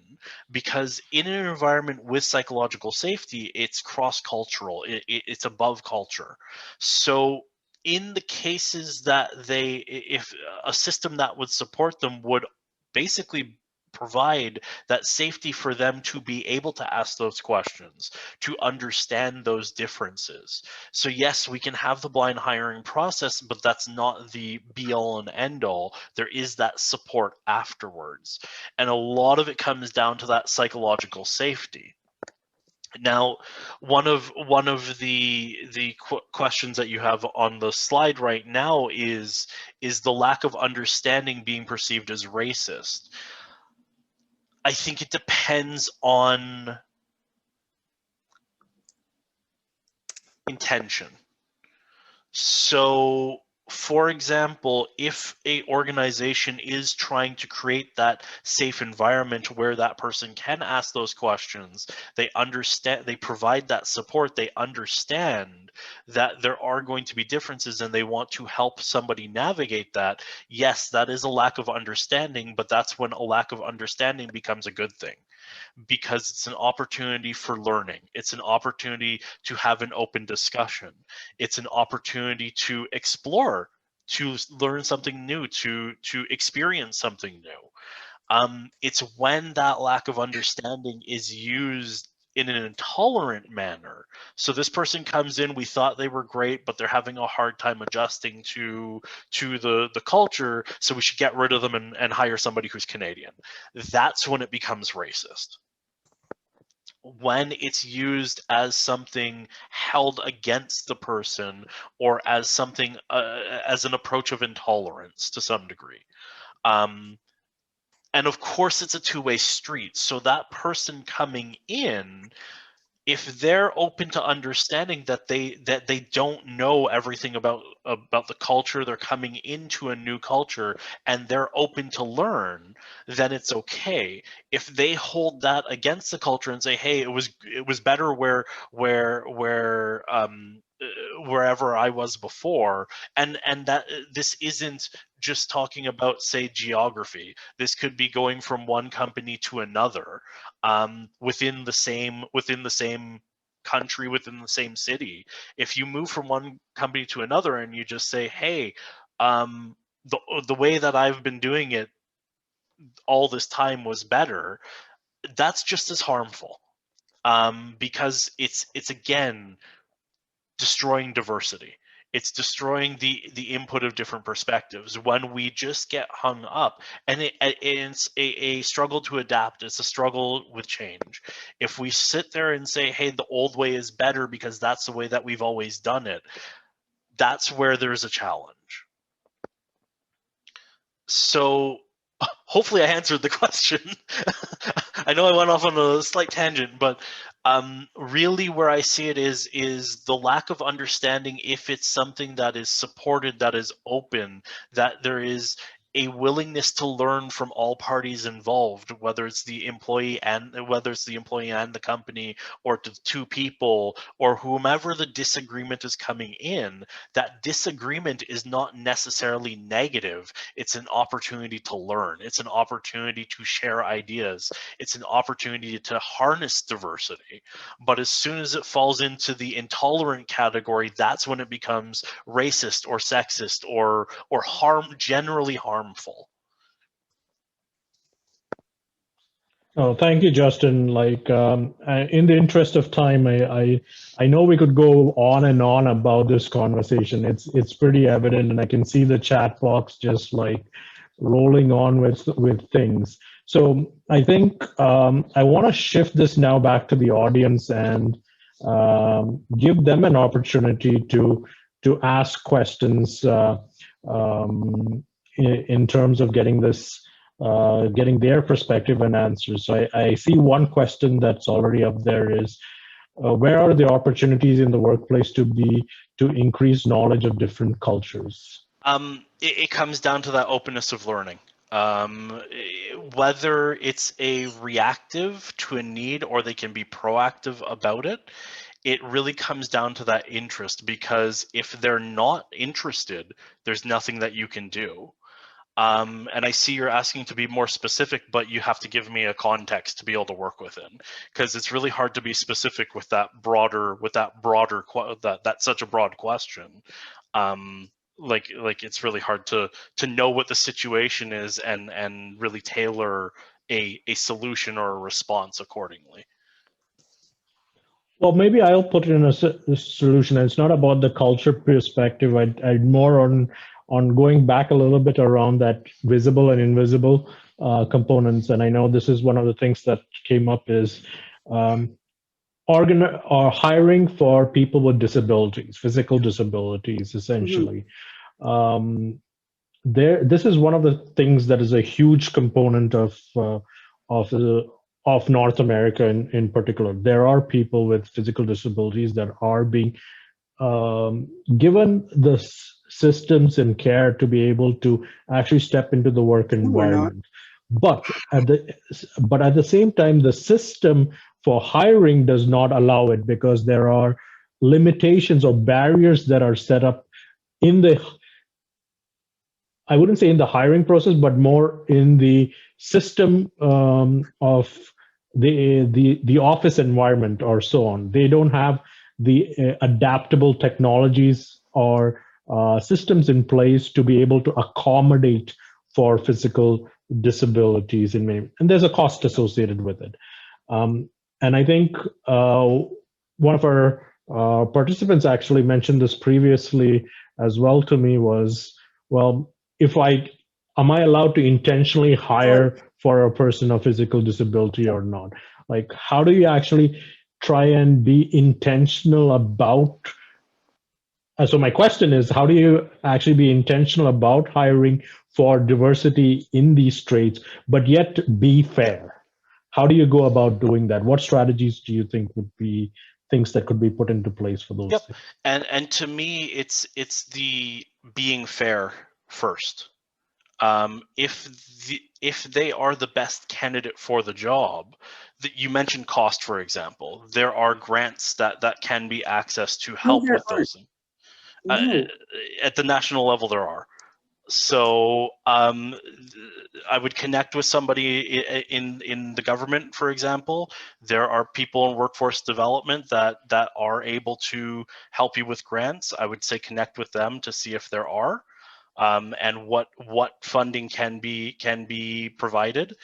because in an environment with psychological safety, it's cross-cultural, it's above culture. So in the cases that if a system that would support them would basically provide that safety for them to be able to ask those questions, to understand those differences. So yes, we can have the blind hiring process, but that's not the be all and end all. There is that support afterwards. And a lot of it comes down to that psychological safety. Now, one of the questions that you have on the slide right now is the lack of understanding being perceived as racist? I think it depends on intention. So, for example, if a organization is trying to create that safe environment where that person can ask those questions, they understand, they provide that support, they understand that there are going to be differences and they want to help somebody navigate that. Yes, that is a lack of understanding, but that's when a lack of understanding becomes a good thing, because it's an opportunity for learning. It's an opportunity to have an open discussion. It's an opportunity to explore, to learn something new, to experience something new. It's when that lack of understanding is used in an intolerant manner. So this person comes in, we thought they were great, but they're having a hard time adjusting to the culture, so we should get rid of them and hire somebody who's Canadian. That's when it becomes racist. When it's used as something held against the person, or as something as an approach of intolerance to some degree. And of course it's a two-way street, so that person coming in, if they're open to understanding that they don't know everything about the culture, they're coming into a new culture and they're open to learn, then it's okay. If they hold that against the culture and say, hey, it was better wherever I was before, and that this isn't just talking about, say, geography. This could be going from one company to another, within the same country, within the same city. If you move from one company to another and you just say, hey, the way that I've been doing it all this time was better, that's just as harmful, because it's again destroying diversity. It's destroying the input of different perspectives when we just get hung up, and it's a struggle to adapt. It's a struggle with change. If we sit there and say, hey, the old way is better because that's the way that we've always done it, that's where there's a challenge. So hopefully I answered the question. I know I went off on a slight tangent, but really where I see it is the lack of understanding. If it's something that is supported, that is open, that there is a willingness to learn from all parties involved, whether it's the employee and the company, or to two people, or whomever the disagreement is coming in, that disagreement is not necessarily negative. It's an opportunity to learn. It's an opportunity to share ideas. It's an opportunity to harness diversity. But as soon as it falls into the intolerant category, that's when it becomes racist or sexist or generally harmful. Oh, thank you, Justin. Like, in the interest of time, I know we could go on and on about this conversation. It's pretty evident, and I can see the chat box just like rolling on with things. So I think I want to shift this now back to the audience and give them an opportunity to ask questions in terms of getting this. Getting their perspective and answers. So I see one question that's already up there is, where are the opportunities in the workplace to increase knowledge of different cultures? It comes down to that openness of learning. Whether it's a reactive to a need or they can be proactive about it, it really comes down to that interest, because if they're not interested, there's nothing that you can do. And I see you're asking to be more specific, but you have to give me a context to be able to work within, because it's really hard to be specific with that that's such a broad question. Like it's really hard to know what the situation is and really tailor a solution or a response accordingly. Well, maybe I'll put it in a solution. It's not about the culture perspective. I'd more on going back a little bit around that visible and invisible components. And I know this is one of the things that came up is or hiring for people with disabilities, physical disabilities, essentially. This is one of the things that is a huge component of North America in particular. There are people with physical disabilities that are being given the systems and care to be able to actually step into the work No, we're not. environment. But at the same time, the system for hiring does not allow it because there are limitations or barriers that are set up in the, I wouldn't say in the hiring process, but more in the system of the office environment or so on. They don't have the adaptable technologies or systems in place to be able to accommodate for physical disabilities in many, and there's a cost associated with it. And I think one of our participants actually mentioned this previously as well to me was, well, if am I allowed to intentionally hire for a person of physical disability or not? Like, how do you actually try and be intentional about? So my question is, how do you actually be intentional about hiring for diversity in these traits, but yet be fair? How do you go about doing that? What strategies do you think would be things that could be put into place for those things? And to me, it's the being fair first. If they are the best candidate for the job, that you mentioned cost, for example, there are grants that can be accessed to help with those things. At the national level, there are. So I would connect with somebody in the government, for example. There are people in workforce development that are able to help you with grants. I would say connect with them to see if there are, and what funding can be provided,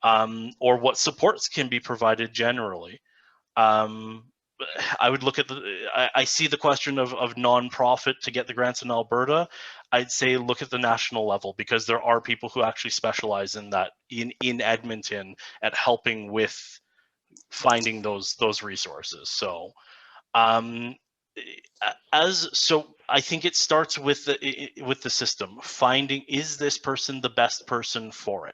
or what supports can be provided generally. I would look at I see the question of nonprofit to get the grants in Alberta. I'd say look at the national level, because there are people who actually specialize in that in Edmonton at helping with finding those resources. So I think it starts with the system, finding, is this person the best person for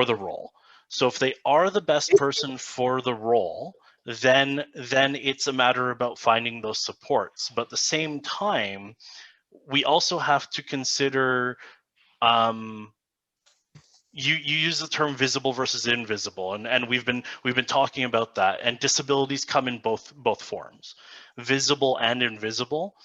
the role? So if they are the best person for the role, then it's a matter about finding those supports. But at the same time, we also have to consider, you use the term visible versus invisible, and we've been talking about that, and disabilities come in both forms, visible and invisible.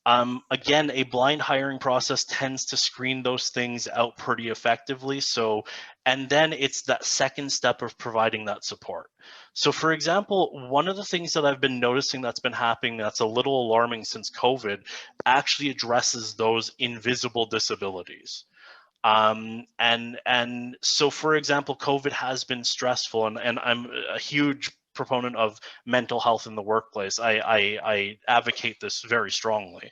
Again, a blind hiring process tends to screen those things out pretty effectively. So, and then it's that second step of providing that support. So for example, one of the things that I've been noticing that's been happening that's a little alarming since COVID actually addresses those invisible disabilities. And so, for example, COVID has been stressful, and I'm a huge proponent of mental health in the workplace. I advocate this very strongly.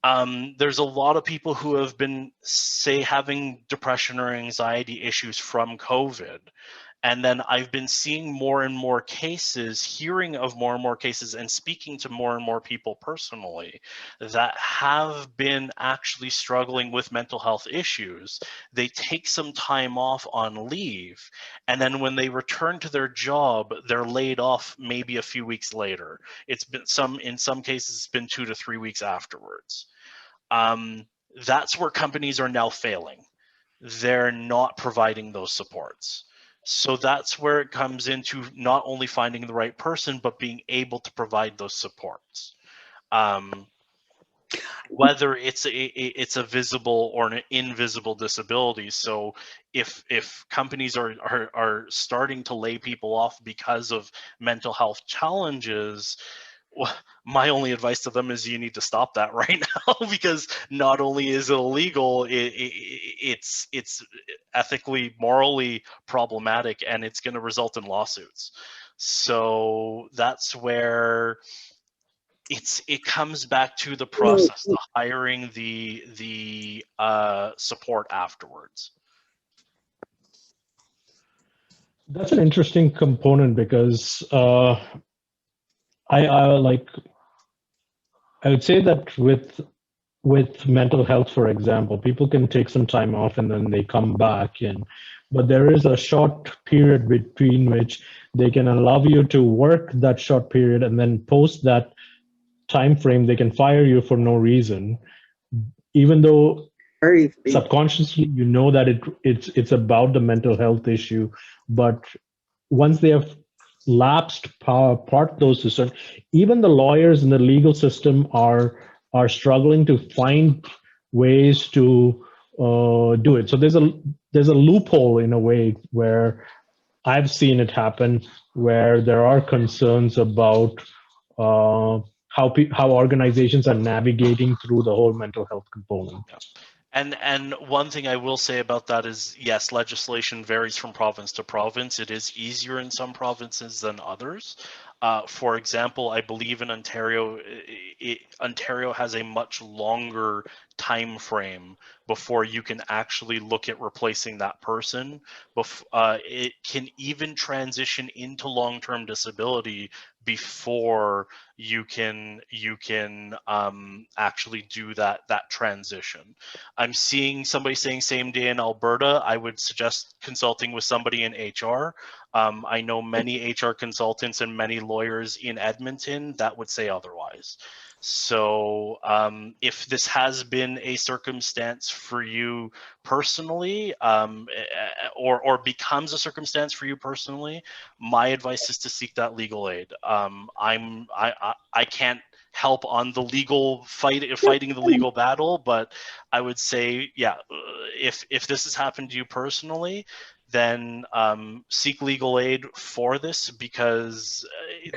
There's a lot of people who have been, say, having depression or anxiety issues from COVID. And then I've been seeing more and more cases, hearing of more and more cases, and speaking to more and more people personally that have been actually struggling with mental health issues. They take some time off on leave, and then when they return to their job, they're laid off maybe a few weeks later. It's been in some cases, it's been 2 to 3 weeks afterwards. That's where companies are now failing. They're not providing those supports. So that's where it comes into not only finding the right person, but being able to provide those supports. Whether it's a visible or an invisible disability. So if companies are starting to lay people off because of mental health challenges, well, my only advice to them is you need to stop that right now, because not only is it illegal, it's ethically, morally problematic, and it's going to result in lawsuits. So that's where it comes back to the process, the hiring, the support afterwards. That's an interesting component, because I would say that with mental health, for example, people can take some time off and then they come back in, but there is a short period between which they can allow you to work that short period, and then post that time frame they can fire you for no reason, even though Very deep. subconsciously you know that it's about the mental health issue, but once they have lapsed part those systems, even the lawyers in the legal system are struggling to find ways to do it. So there's a loophole in a way where I've seen it happen, where there are concerns about how organizations are navigating through the whole mental health component. Yeah. And one thing I will say about that is, yes, legislation varies from province to province. It is easier in some provinces than others. For example, I believe in Ontario, Ontario has a much longer time frame before you can actually look at replacing that person. It can even transition into long-term disability before you can actually do that transition. I'm seeing somebody saying same day in Alberta. I would suggest consulting with somebody in HR. I know many HR consultants and many lawyers in Edmonton that would say otherwise. So if this has been a circumstance for you personally, or becomes a circumstance for you personally, my advice is to seek that legal aid. I can't help on the legal fighting the legal battle, but I would say, yeah, if this has happened to you personally, then seek legal aid for this, because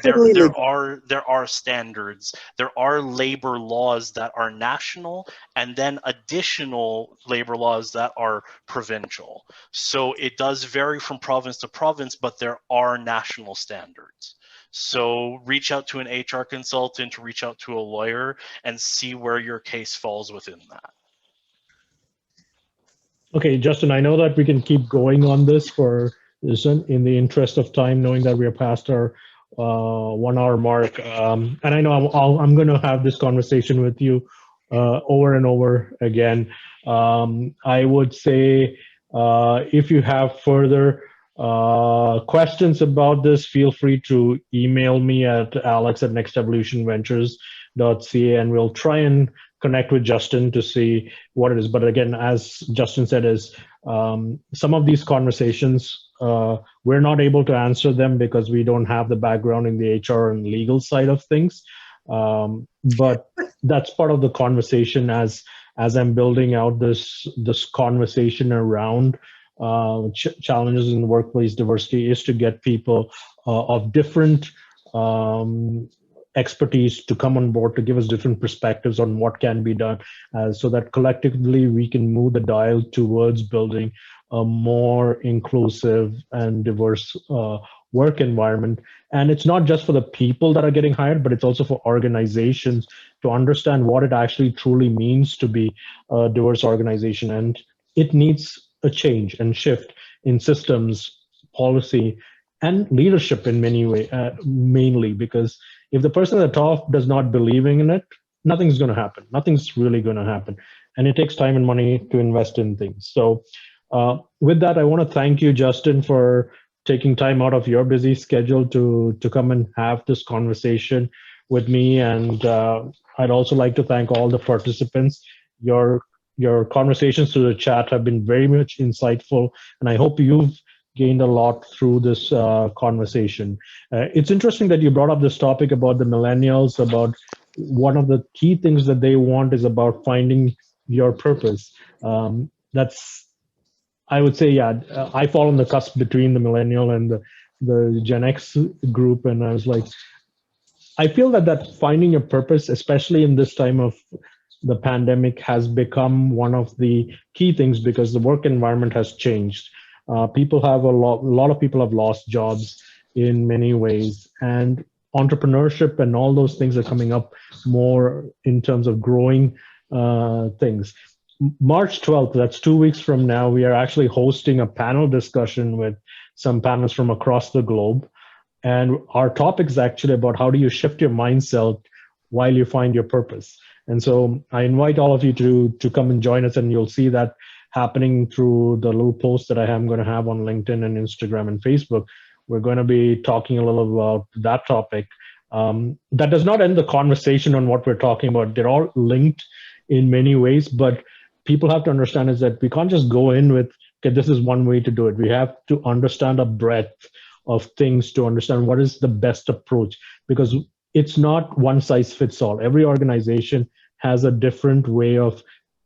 there are standards, there are labor laws that are national, and then additional labor laws that are provincial. So it does vary from province to province, but there are national standards. So reach out to an HR consultant, reach out to a lawyer, and see where your case falls within that. Okay, Justin, I know that we can keep going on this for this in the interest of time, knowing that we are past our 1 hour mark. And I know I'm going to have this conversation with you over and over again. I would say if you have further questions about this, feel free to email me at alex@nextevolutionventures.ca, and we'll try and connect with Justin to see what it is. But again, as Justin said, is some of these conversations, we're not able to answer them because we don't have the background in the HR and legal side of things. But that's part of the conversation as I'm building out this conversation around challenges in workplace diversity, is to get people of different expertise to come on board to give us different perspectives on what can be done, so that collectively we can move the dial towards building a more inclusive and diverse work environment. And it's not just for the people that are getting hired, but it's also for organizations to understand what it actually truly means to be a diverse organization. And it needs a change and shift in systems, policy, and leadership in many ways, mainly because if the person at the top does not believe in it, nothing's going to happen. Nothing's really going to happen. And it takes time and money to invest in things. So with that, I want to thank you, Justin, for taking time out of your busy schedule to come and have this conversation with me. And I'd also like to thank all the participants. Your conversations through the chat have been very much insightful, and I hope you've gained a lot through this conversation. It's interesting that you brought up this topic about the millennials, about one of the key things that they want is about finding your purpose. That's, I would say, yeah, I fall on the cusp between the millennial and the Gen X group. And I was like, I feel that finding your purpose, especially in this time of the pandemic, has become one of the key things because the work environment has changed. People have a lot of people have lost jobs in many ways, and entrepreneurship and all those things are coming up more in terms of growing things. March 12th, that's 2 weeks from now, we are actually hosting a panel discussion with some panelists from across the globe. And our topic is actually about how do you shift your mindset while you find your purpose. And so I invite all of you to come and join us, and you'll see that happening through the little post that I am going to have on LinkedIn and Instagram and Facebook. We're going to be talking a little about that topic. That does not end the conversation on what we're talking about. They're all linked in many ways, but people have to understand is that we can't just go in with, okay, this is one way to do it. We have to understand a breadth of things to understand what is the best approach, because it's not one size fits all. Every organization has a different way of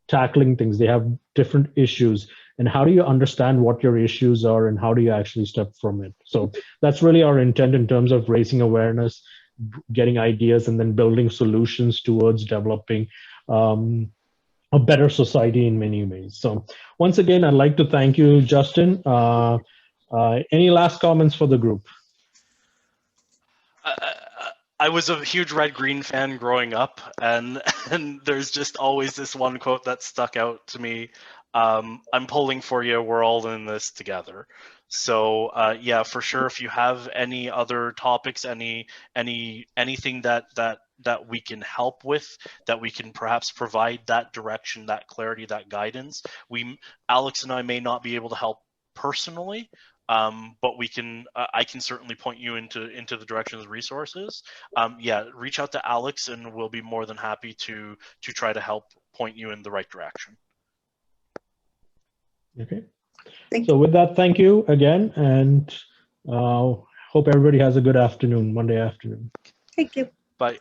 tackling things. They have different issues. And how do you understand what your issues are and how do you actually step from it? So that's really our intent in terms of raising awareness, getting ideas, and then building solutions towards developing a better society in many ways. So once again, I'd like to thank you, Justin. Any last comments for the group? I was a huge Red Green fan growing up, and there's just always this one quote that stuck out to me. I'm pulling for you. We're all in this together. So yeah, for sure. If you have any other topics, anything that we can help with, that we can perhaps provide that direction, that clarity, that guidance, Alex and I may not be able to help personally, but we can. I can certainly point you into the direction of the resources. Yeah, reach out to Alex, and we'll be more than happy to try to help point you in the right direction. Okay. So with that, thank you again, and hope everybody has a good afternoon, Monday afternoon. Thank you. Bye.